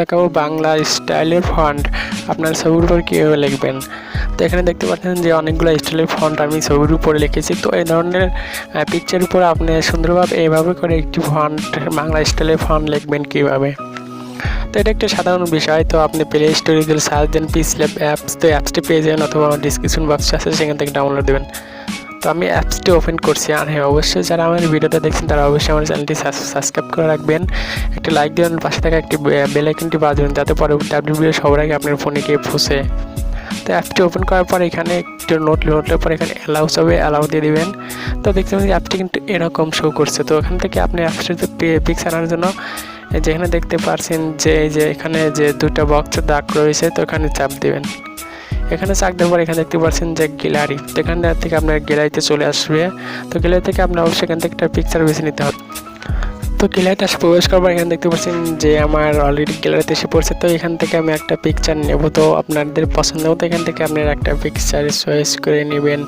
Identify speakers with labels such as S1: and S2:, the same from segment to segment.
S1: দেখাবো বাংলা স্টাইলের ফন্ট আপনার ছবির উপর কীভাবে লিখবেন। তো এখানে দেখতে পাচ্ছেন যে অনেকগুলো স্টাইলের ফন্ট আমি ছবির উপরে লিখেছি। তো এই ধরনের পিকচার উপর আপনি সুন্দরভাবে এইভাবে করে একটি ফন্ট বাংলা স্টাইলের ফন্ট লিখবেন কীভাবে। তো এটা একটা সাধারণ বিষয়। তো আপনি প্লে স্টোরে যদি সার্চ দেন পিসল্যাব অ্যাপস, তো অ্যাপসটি পেয়ে যাবেন অথবা আমার ডিসক্রিপশন বক্সে আছে, সেখান থেকে ডাউনলোড দেবেন। তো আমি অ্যাপসটি ওপেন করছি। আর হ্যাঁ, অবশ্যই যারা আমার ভিডিওটা দেখছেন তারা অবশ্যই আমার চ্যানেলটি সাবস্ক্রাইব করে রাখবেন, একটি লাইক দেবেন, পাশে থাকা একটি বেল আইকনটি বাজাবেন যাতে পরবর্তী আপডেট ভিডিও সবার আগে আপনার ফোনে গিয়ে পৌঁছে। তো অ্যাপটি ওপেন করার পর এখানে একটু নোটের পর এখানে অ্যালাউস হবে, অ্যালাউ দিয়ে দিবেন। তো দেখতে পাচ্ছেন অ্যাপটি কিন্তু এরকম শো করছে। তো এখান থেকে আপনি অ্যাপসটিতে পিক্স আনার জন্য যেখানে দেখতে পাচ্ছেন যে এই যে এখানে যে দুটো বক্সের দাগ রয়েছে, তো এখানে চাপ দিবেন। এখানে চাপ দেওয়ার পর এখানে দেখতে পাচ্ছেন যে গ্যালারি, তো এখান থেকে আপনার গ্যালারিতে চলে আসবে। তো গ্যালারি থেকে আপনার অবশ্যই এখান থেকে একটা পিকচার বেছে নিতে হবে। তো গ্যালারিতে এসে প্রবেশ করবার এখানে দেখতে পাচ্ছেন যে আমার অলরেডি গ্যালারিতে এসে পড়ছে। তো এখান থেকে আমি একটা পিকচার নেব। তো আপনাদের পছন্দ মতো এখান থেকে আপনারা একটা পিকচার চয়েস করে নেবেন।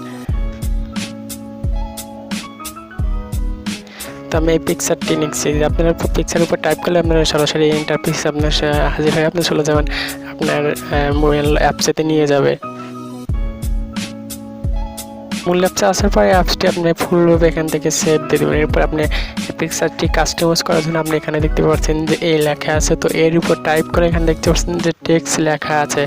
S1: তো আমি এই পিকচারটি নিচ্ছি। আপনারা পিকচারের উপর টাইপ করলে আপনারা সরাসরি ইন্টারফেস আপনার হাজির হয়ে আপনি চলে যাবেন, আপনার মোবাইল অ্যাপসেতে নিয়ে যাবে। মূল অ্যাপসে আসার পরে অ্যাপসটি আপনি ফুলভাবে এখান থেকে সেভ দিয়ে দেবেন। এরপর আপনি পিকচারটি কাস্টমাইজ করার জন্য আপনি এখানে দেখতে পাচ্ছেন যে এই লেখা আছে। তো এর উপর টাইপ করে এখানে দেখতে পাচ্ছেন যে টেক্সট লেখা আছে।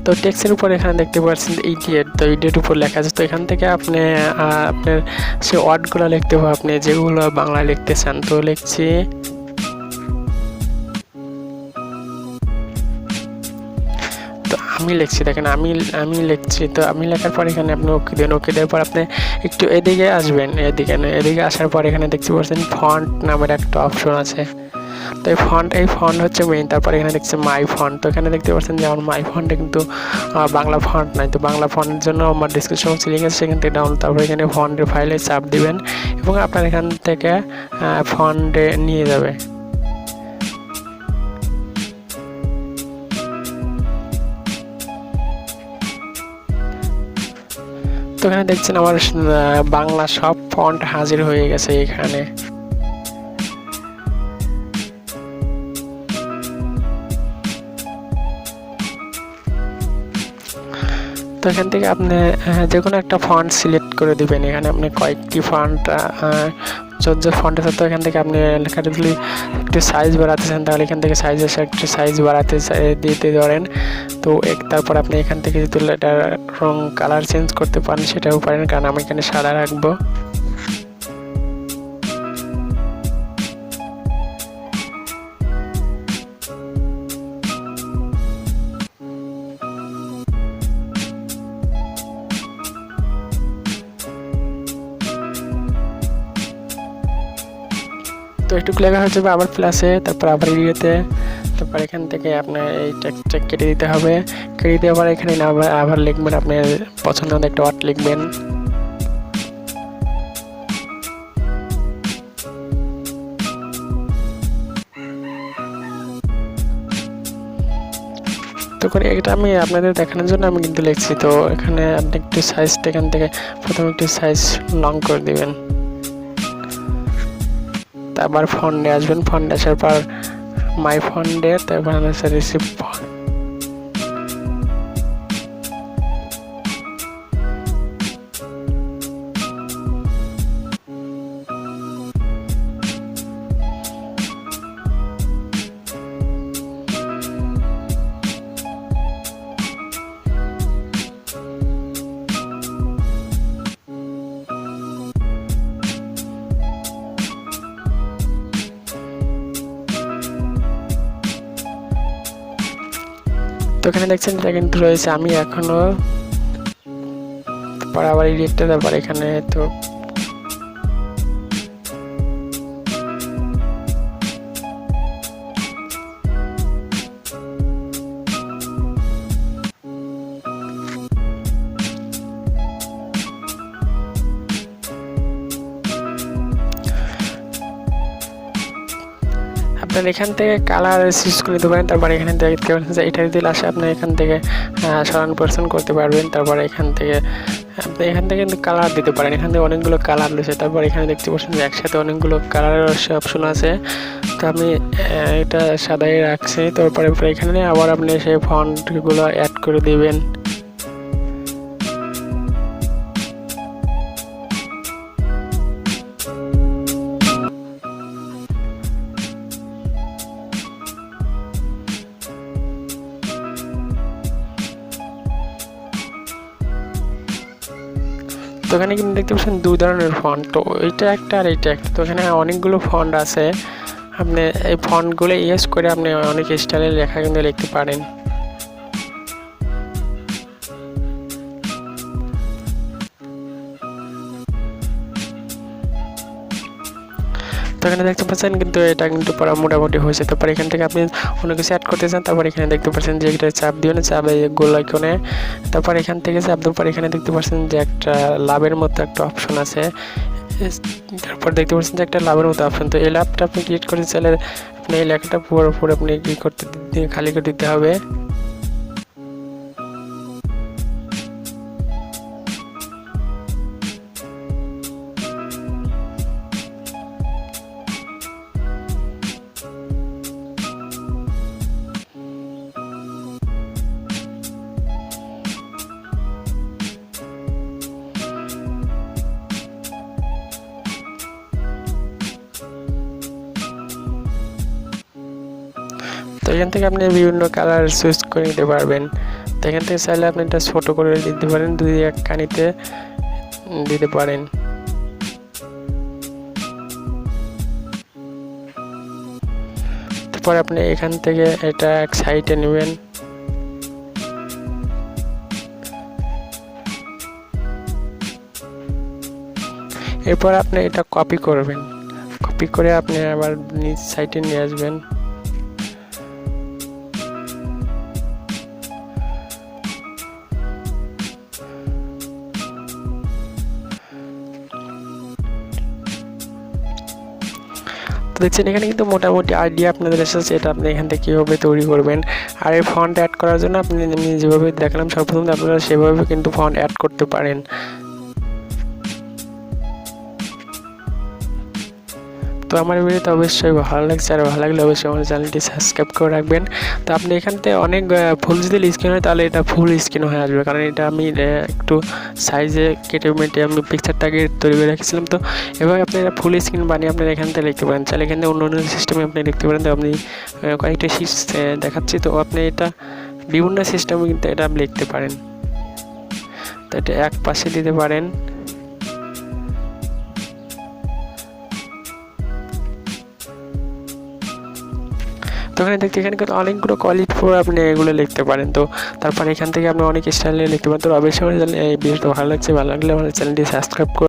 S1: তো টেক্সটের উপর এখানে দেখতে পাচ্ছেন ইডিয়েট, তো ইডিয়েট উপর লেখা আছে। তো এখান থেকে আপনি আপনার সে ওয়ার্ডগুলো লিখতে হবে আপনি যেগুলো বাংলায় লিখতে চান। তো লিখছি আমি লিখছি, দেখেন আমি লিখছি। তো আমি লেখার পর এখানে আপনি ওকে দেন। ওকে দেওয়ার পর আপনি একটু এদিকে আসবেন, এদিকে আসার পর এখানে দেখতে পাচ্ছেন ফন্ট নামের একটা অপশন আছে। তো এই ফন্ট হচ্ছে মেইন। তারপর এখানে দেখছি মাই ফন্ট। তো এখানে দেখতে পাচ্ছেন যে আমার মাই ফন্টে কিন্তু বাংলা ফন্ট নাই। তো বাংলা ফন্টের জন্য আমার ডিসক্রিপশন বক্সে লিঙ্ক আছে, সেখান থেকে ডাউনলোড। তারপর এখানে ফন্টের ফাইলে চাপ দিবেন এবং আপনার এখান থেকে ফন্টে নিয়ে যাবে। তো এখানে দেখছেন আমার বাংলা সব ফন্ট হাজির হয়ে গেছে এখানে। তো এখান থেকে আপনি যে কোনো একটা ফন্ট সিলেক্ট করে দিবেন। এখানে আপনি কয়েকটি ফন্ট যে ফন্ট আছে, তো এখান থেকে আপনি লেখাটা যদি একটু সাইজ বাড়াতে চান তাহলে এখান থেকে একটু সাইজ বাড়াতে দিতে ধরেন। তো তারপর আপনি এখান থেকে যদি এটার রং কালার চেঞ্জ করতে পারেন সেটাও পারেন, কারণ আমি এখানে সাদা রাখবো। তো একটু লেখা হয়ে যাবে আবার প্লাসে, তারপর আবার ইয়েতে, তারপর এখান থেকে আপনার এই টেক্সটটা কেটে দিতে হবে। কেটে দিয়ে আবার এখানে আবার লিখবেন, আপনার পছন্দ মতো একটা ওয়ার্ড লিখবেন। তো করে এটা আমি আপনাদের দেখানোর জন্য আমি কিন্তু লিখছি। তো এখানে আপনি একটু সাইজটা এখান থেকে প্রথমে একটু সাইজ লং করে দিবেন। তারপর ফন্টে আসবেন, ফন্টে আসার পর মাই ফন্টে, তারপর আছে রিসিভ ফন্ট। তো এখানে দেখছেন এটা কিন্তু রয়েছে। আমি এখনো পর আবার এডিটটা, তারপর এখানে তো আপনার এখান থেকে কালার চুজ করে দিতে পারেন। তারপরে এখানে দেখতে পাচ্ছেন যে এটা দিলে আসে আপনি এখান থেকে সরান পার্সন করতে পারবেন। তারপরে এখান থেকে আপনি কিন্তু কালার দিতে পারেন। এখান থেকে অনেকগুলো কালার রয়েছে। তারপর এখানে দেখতে পাচ্ছেন যে একসাথে অনেকগুলো কালারের অপশন আছে। তো আমি এটা সাদাই রাখছি। তারপরে এখানে আবার আপনি সেই ফন্টগুলো অ্যাড করে দিবেন। তো এখানে কিন্তু দেখতে পাচ্ছেন দুই ধরনের ফন্ট, তো এইটা একটা আর এইটা একটা। তো এখানে অনেকগুলো ফন্ট আছে। আপনি এই ফন্টগুলো ইউজ করে আপনি অনেক স্টাইলের লেখা কিন্তু লিখতে পারেন। তো এখানে দেখতে পাচ্ছেন কিন্তু এটা কিন্তু পড়া মোটামুটি হয়েছে। তারপর এখান থেকে আপনি অন্য কিছু অ্যাড করতে চান, তারপর এখানে দেখতে পাচ্ছেন যে এটা চাপ দিও না, চাপ এই গোল আইকনে। তারপর এখান থেকে চাপ দেওয়ার পর এখানে দেখতে পাচ্ছেন যে একটা লাভের মতো একটা অপশন আছে। তারপর দেখতে পাচ্ছেন যে একটা লাভের মতো অপশন। তো এই লাভটা আপনি ক্লিক করে চাইলে আপনি এই লেখাটা পুরোপুরি আপনি কি করতে খালি করে দিতে হবে। তো এখান থেকে আপনি বিভিন্ন কালার চুজ করে নিতে পারবেন। তো এখান থেকে চাইলে আপনি এটা ছোট করে দিতে পারেন, 2-1 কানিতে দিতে পারেন। তারপর আপনি এখান থেকে এটা এক সাইডে নেবেন। এরপর আপনি এটা কপি করবেন, কপি করে আপনি আবার নিচ সাইডে নিয়ে আসবেন। তো দেখছেন এখানে কিন্তু মোটামুটি আইডিয়া আপনাদের এসেছে, এটা আপনি এখান থেকে কীভাবে তৈরি করবেন। আর এই ফন্ট অ্যাড করার জন্য আপনি যেভাবে দেখালাম সর্বপ্রথম আপনারা সেভাবে কিন্তু ফন্ট অ্যাড করতে পারেন। তো আমার ভিডিওতে অবশ্যই ভালো লাগছে, আর ভালো লাগলে অবশ্যই আমার চ্যানেলটি সাবস্ক্রাইব করে রাখবেন। তো আপনি এখান থেকে অনেক ফুল যদি স্ক্রিন হয় তাহলে এটা ফুল স্ক্রিন হয়ে আসবে, কারণ এটা আমি একটু সাইজে কেটে মেটে আমি পিকচারটাকে তৈরি করে রেখেছিলাম। তো এভাবে আপনি এটা ফুল স্ক্রিন বানিয়ে আপনারা এখান থেকে লিখতে পারেন। চাইলে এখান থেকে অন্য অন্য সিস্টেমে আপনি লিখতে পারেন। তো আপনি কয়েকটা দেখাচ্ছি, তো আপনি এটা বিভিন্ন সিস্টেমে কিন্তু এটা আপনি লিখতে পারেন। তো এটা এক পাশে দিতে পারেন। তো এখানে দেখতে এখানে কিন্তু অনেকগুলো কোয়ালিটি ফোর আপনি এগুলো লিখতে পারেন। তো তারপর এখান থেকে আপনি অনেক স্টাইলে লিখতে পারেন। তো অবশ্যই এই ভিডিওটা ভালো লাগছে, ভালো লাগলে আমাদের চ্যানেলটি সাবস্ক্রাইব করুন।